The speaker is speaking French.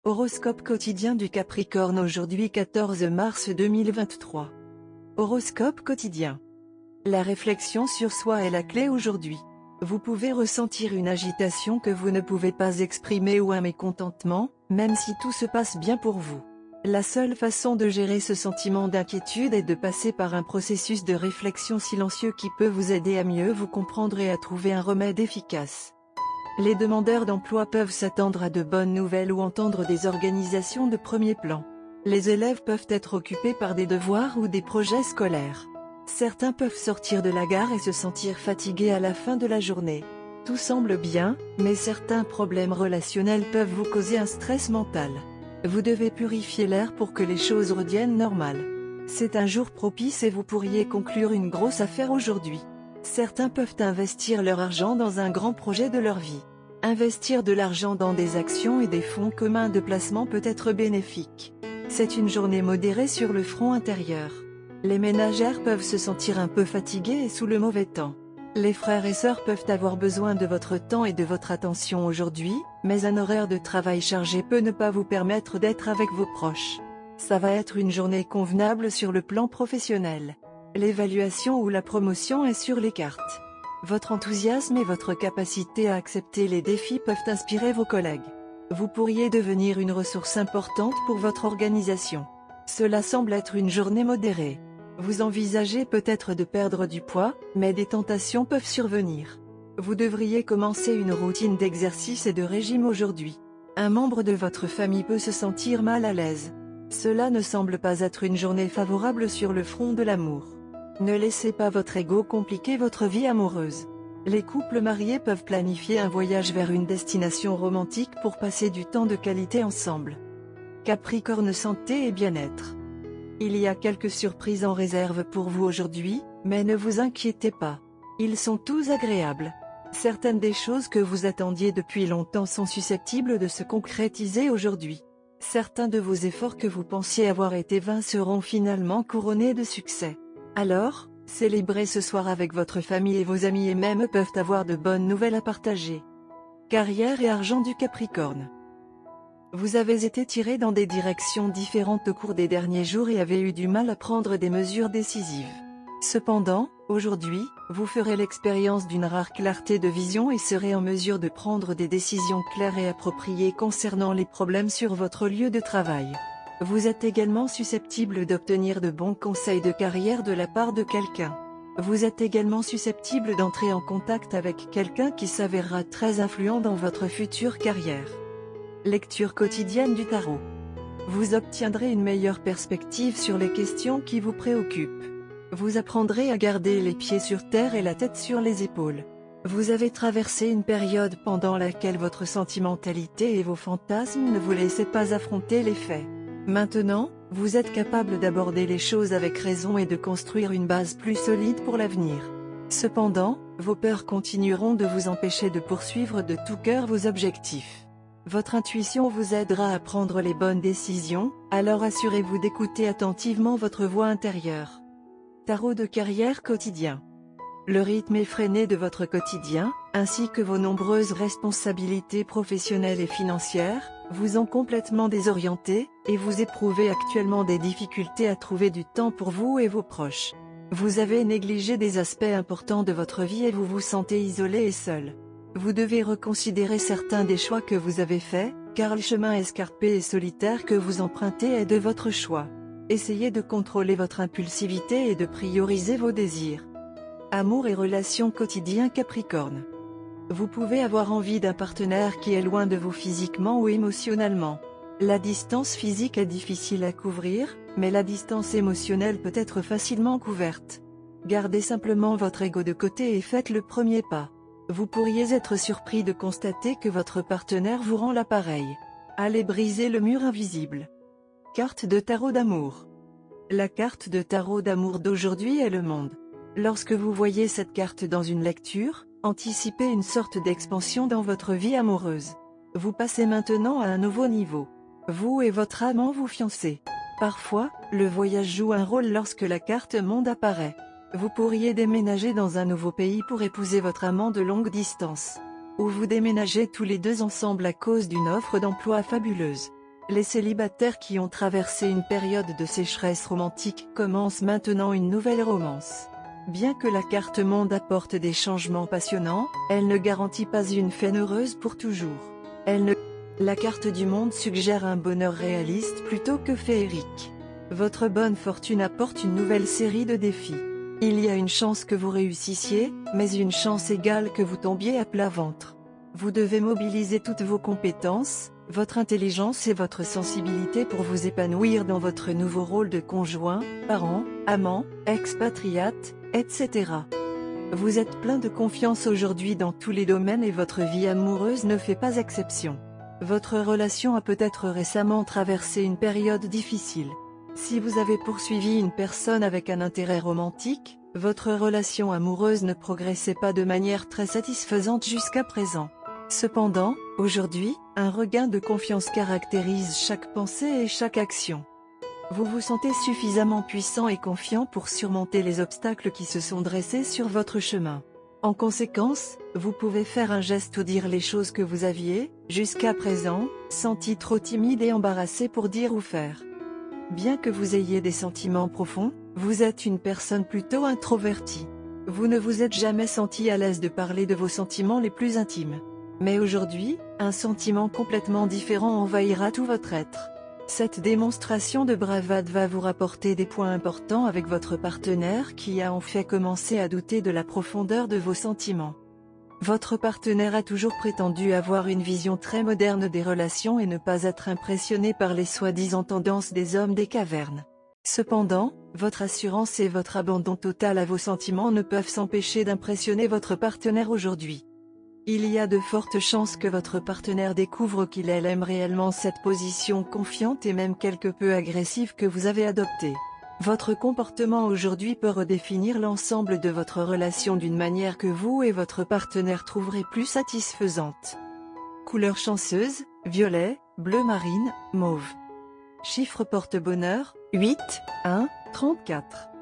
Horoscope quotidien du Capricorne aujourd'hui 14 mars 2023. Horoscope quotidien. La réflexion sur soi est la clé aujourd'hui. Vous pouvez ressentir une agitation que vous ne pouvez pas exprimer ou un mécontentement, même si tout se passe bien pour vous. La seule façon de gérer ce sentiment d'inquiétude est de passer par un processus de réflexion silencieux qui peut vous aider à mieux vous comprendre et à trouver un remède efficace. Les demandeurs d'emploi peuvent s'attendre à de bonnes nouvelles ou entendre des organisations de premier plan. Les élèves peuvent être occupés par des devoirs ou des projets scolaires. Certains peuvent sortir de la gare et se sentir fatigués à la fin de la journée. Tout semble bien, mais certains problèmes relationnels peuvent vous causer un stress mental. Vous devez purifier l'air pour que les choses redeviennent normales. C'est un jour propice et vous pourriez conclure une grosse affaire aujourd'hui. Certains peuvent investir leur argent dans un grand projet de leur vie. Investir de l'argent dans des actions et des fonds communs de placement peut être bénéfique. C'est une journée modérée sur le front intérieur. Les ménagères peuvent se sentir un peu fatiguées et sous le mauvais temps. Les frères et sœurs peuvent avoir besoin de votre temps et de votre attention aujourd'hui, mais un horaire de travail chargé peut ne pas vous permettre d'être avec vos proches. Ça va être une journée convenable sur le plan professionnel. L'évaluation ou la promotion est sur les cartes. Votre enthousiasme et votre capacité à accepter les défis peuvent inspirer vos collègues. Vous pourriez devenir une ressource importante pour votre organisation. Cela semble être une journée modérée. Vous envisagez peut-être de perdre du poids, mais des tentations peuvent survenir. Vous devriez commencer une routine d'exercice et de régime aujourd'hui. Un membre de votre famille peut se sentir mal à l'aise. Cela ne semble pas être une journée favorable sur le front de l'amour. Ne laissez pas votre ego compliquer votre vie amoureuse. Les couples mariés peuvent planifier un voyage vers une destination romantique pour passer du temps de qualité ensemble. Capricorne santé et bien-être. Il y a quelques surprises en réserve pour vous aujourd'hui, mais ne vous inquiétez pas. Ils sont tous agréables. Certaines des choses que vous attendiez depuis longtemps sont susceptibles de se concrétiser aujourd'hui. Certains de vos efforts que vous pensiez avoir été vains seront finalement couronnés de succès. Alors, célébrez ce soir avec votre famille et vos amis et même peuvent avoir de bonnes nouvelles à partager. Carrière et argent du Capricorne. Vous avez été tiré dans des directions différentes au cours des derniers jours et avez eu du mal à prendre des mesures décisives. Cependant, aujourd'hui, vous ferez l'expérience d'une rare clarté de vision et serez en mesure de prendre des décisions claires et appropriées concernant les problèmes sur votre lieu de travail. Vous êtes également susceptible d'obtenir de bons conseils de carrière de la part de quelqu'un. Vous êtes également susceptible d'entrer en contact avec quelqu'un qui s'avérera très influent dans votre future carrière. Lecture quotidienne du tarot. Vous obtiendrez une meilleure perspective sur les questions qui vous préoccupent. Vous apprendrez à garder les pieds sur terre et la tête sur les épaules. Vous avez traversé une période pendant laquelle votre sentimentalité et vos fantasmes ne vous laissaient pas affronter les faits. Maintenant, vous êtes capable d'aborder les choses avec raison et de construire une base plus solide pour l'avenir. Cependant, vos peurs continueront de vous empêcher de poursuivre de tout cœur vos objectifs. Votre intuition vous aidera à prendre les bonnes décisions, alors assurez-vous d'écouter attentivement votre voix intérieure. Tarot de carrière quotidien. Le rythme effréné de votre quotidien, ainsi que vos nombreuses responsabilités professionnelles et financières, vous ont complètement désorienté, et vous éprouvez actuellement des difficultés à trouver du temps pour vous et vos proches. Vous avez négligé des aspects importants de votre vie et vous vous sentez isolé et seul. Vous devez reconsidérer certains des choix que vous avez faits, car le chemin escarpé et solitaire que vous empruntez est de votre choix. Essayez de contrôler votre impulsivité et de prioriser vos désirs. Amour et relations quotidiens Capricorne. Vous pouvez avoir envie d'un partenaire qui est loin de vous physiquement ou émotionnellement. La distance physique est difficile à couvrir, mais la distance émotionnelle peut être facilement couverte. Gardez simplement votre ego de côté et faites le premier pas. Vous pourriez être surpris de constater que votre partenaire vous rend l'appareil. Allez briser le mur invisible. Carte de tarot d'amour. La carte de tarot d'amour d'aujourd'hui est le monde. Lorsque vous voyez cette carte dans une lecture, anticipez une sorte d'expansion dans votre vie amoureuse. Vous passez maintenant à un nouveau niveau. Vous et votre amant vous fiancez. Parfois, le voyage joue un rôle lorsque la carte monde apparaît. Vous pourriez déménager dans un nouveau pays pour épouser votre amant de longue distance. Ou vous déménagez tous les deux ensemble à cause d'une offre d'emploi fabuleuse. Les célibataires qui ont traversé une période de sécheresse romantique commencent maintenant une nouvelle romance. Bien que la carte monde apporte des changements passionnants, elle ne garantit pas une fin heureuse pour toujours. La carte du monde suggère un bonheur réaliste plutôt que féerique. Votre bonne fortune apporte une nouvelle série de défis. Il y a une chance que vous réussissiez, mais une chance égale que vous tombiez à plat ventre. Vous devez mobiliser toutes vos compétences, votre intelligence et votre sensibilité pour vous épanouir dans votre nouveau rôle de conjoint, parent, amant, expatriate, etc. Vous êtes plein de confiance aujourd'hui dans tous les domaines et votre vie amoureuse ne fait pas exception. Votre relation a peut-être récemment traversé une période difficile. Si vous avez poursuivi une personne avec un intérêt romantique, votre relation amoureuse ne progressait pas de manière très satisfaisante jusqu'à présent. Cependant, aujourd'hui, un regain de confiance caractérise chaque pensée et chaque action. Vous vous sentez suffisamment puissant et confiant pour surmonter les obstacles qui se sont dressés sur votre chemin. En conséquence, vous pouvez faire un geste ou dire les choses que vous aviez, jusqu'à présent, senti trop timide et embarrassé pour dire ou faire. Bien que vous ayez des sentiments profonds, vous êtes une personne plutôt introvertie. Vous ne vous êtes jamais senti à l'aise de parler de vos sentiments les plus intimes. Mais aujourd'hui, un sentiment complètement différent envahira tout votre être. Cette démonstration de bravade va vous rapporter des points importants avec votre partenaire qui a en fait commencé à douter de la profondeur de vos sentiments. Votre partenaire a toujours prétendu avoir une vision très moderne des relations et ne pas être impressionné par les soi-disant tendances des hommes des cavernes. Cependant, votre assurance et votre abandon total à vos sentiments ne peuvent s'empêcher d'impressionner votre partenaire aujourd'hui. Il y a de fortes chances que votre partenaire découvre qu'il aime réellement cette position confiante et même quelque peu agressive que vous avez adoptée. Votre comportement aujourd'hui peut redéfinir l'ensemble de votre relation d'une manière que vous et votre partenaire trouverez plus satisfaisante. Couleur chanceuse, violet, bleu marine, mauve. Chiffre porte-bonheur, 8, 1, 34.